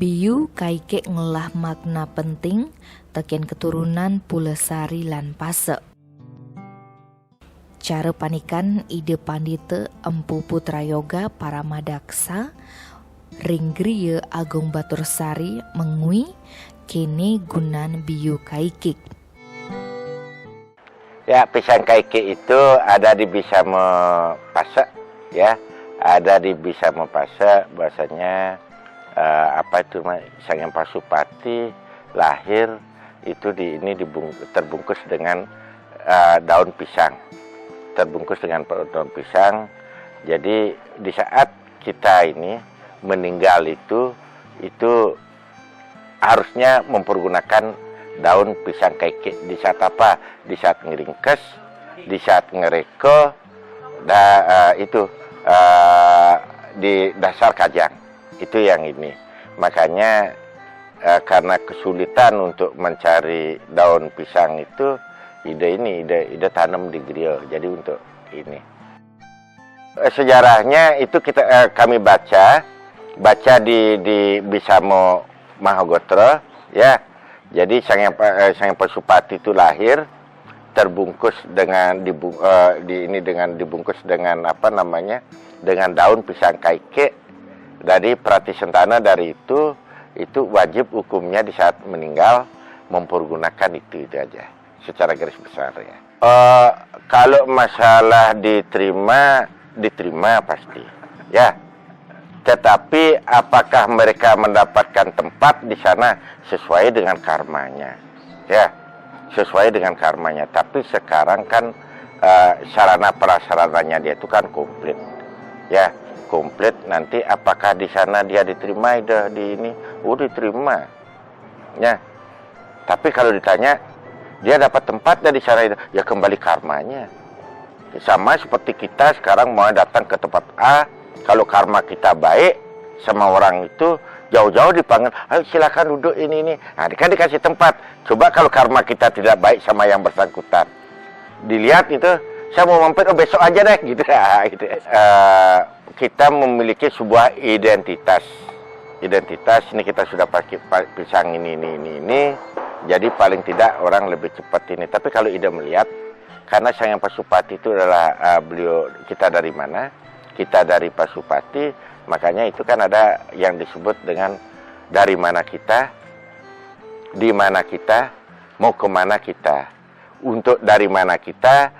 Biu kaike ngolah makna penting teken keturunan Pulesari lan Pase. Cara panikan ide pandita Empu Putrayoga Paramadaksa ring griya Agung Batursari mengui kene gunan biu kaikik. Ya, pisang kaikik itu ada di Bisamo Pase, ya, ada di Bisamo Pase. Bahasanya Sang Hyang Pasupati lahir itu terbungkus dengan daun pisang, daun pisang. Jadi di saat kita ini meninggal itu harusnya mempergunakan daun pisang kaikik. Di saat apa? Di saat ngeringkes, di saat ngereko, di dasar kajang. Itu yang ini. Makanya karena kesulitan untuk mencari daun pisang itu, ide tanam di griya. Jadi untuk ini. Sejarahnya itu kami baca di Bisamo Mahagotra, ya. Jadi Sang Hyang Pasupati itu lahir terbungkus dengan dibungkus dengan dengan daun pisang kaikik. Dari Pratisentana dari itu wajib hukumnya di saat meninggal mempergunakan itu aja secara garis besar, ya. Kalau masalah diterima pasti, ya. Tetapi apakah mereka mendapatkan tempat di sana sesuai dengan karmanya, ya, sesuai dengan karmanya. Tapi sekarang kan sarana prasarananya dia itu kan komplit, ya. Komplit. Nanti apakah di sana dia diterima diterima, ya. Tapi kalau ditanya dia dapat tempat dari sana ya kembali karmanya. Sama seperti kita sekarang mau datang ke tempat A, kalau karma kita baik sama orang itu jauh-jauh dipanggil, ayo silakan duduk ini. Nah, kan dikasih tempat. Coba kalau karma kita tidak baik sama yang bersangkutan, dilihat itu, saya mau mampir besok aja deh gitu. Kita memiliki sebuah identitas. Ini kita sudah pakai pisang ini. Jadi paling tidak orang lebih cepat ini. Tapi kalau ide melihat, karena Sang Hyang Pasupati itu adalah kita dari mana? Kita dari Pasupati, makanya itu kan ada yang disebut dengan dari mana kita, di mana kita, mau kemana kita. Untuk dari mana kita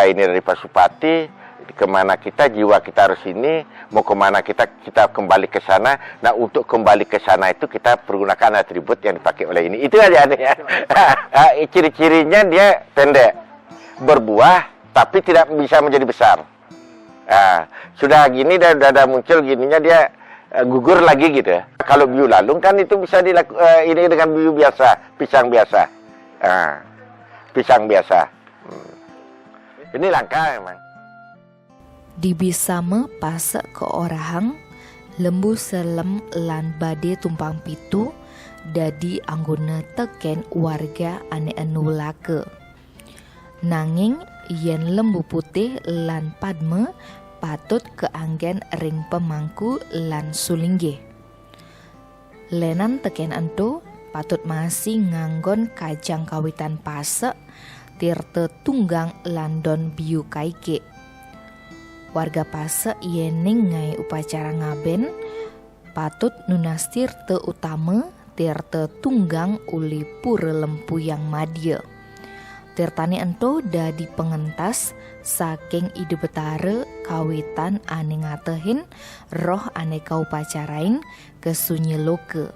ini dari Pasupati, kemana kita, jiwa kita harus ini, mau kemana kita kembali ke sana. Nah, untuk kembali ke sana itu kita pergunakan atribut yang dipakai oleh ini. Itu aja ya. Ciri-cirinya dia pendek, berbuah, tapi tidak bisa menjadi besar. Sudah gini, udah muncul gininya dia gugur lagi gitu. Kalau biu lalung kan itu bisa ini dengan biu biasa, pisang biasa. Pisang biasa. Ini langka memang. Di Bisamo Pase ke Orahang, lembu selem lan bade tumpang pitu dadi anggone teken warga ane enulake. Nanging yen lembu putih lan padme patut keanggen ring pemangku lan sulingge. Lenan teken ento patut masih nganggon kajang kawitan Pase tirte tunggang landon biu kaike. Warga Pase yening ngai upacara ngaben patut nunastir te utama tirte tunggang uli pura lempu yang madya. Tirtani ento dadi pengentas saking ide betare kawitan ane ngatehin roh ane kaupacarain kesunyi loke.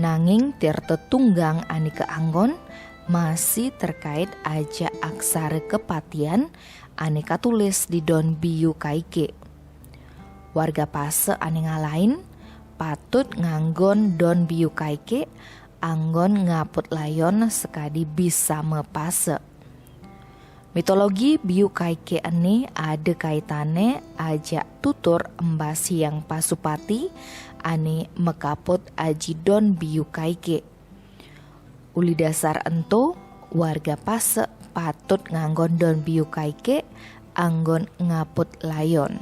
Nanging tirte tunggang ane keanggon masih terkait aja aksara kepatian ane katulis di don biu kaike. Warga Pase ane ngalain patut nganggon don biu kaike anggon ngaput layon sekadi Bisamo Pase. Mitologi biu kaike ane ada kaitane aja tutur Mbah Hyang Pasupati ane mekaput aji don biu kaike. Uli dasar ento warga Pase patut nganggon don biu kaike anggon ngaput layon.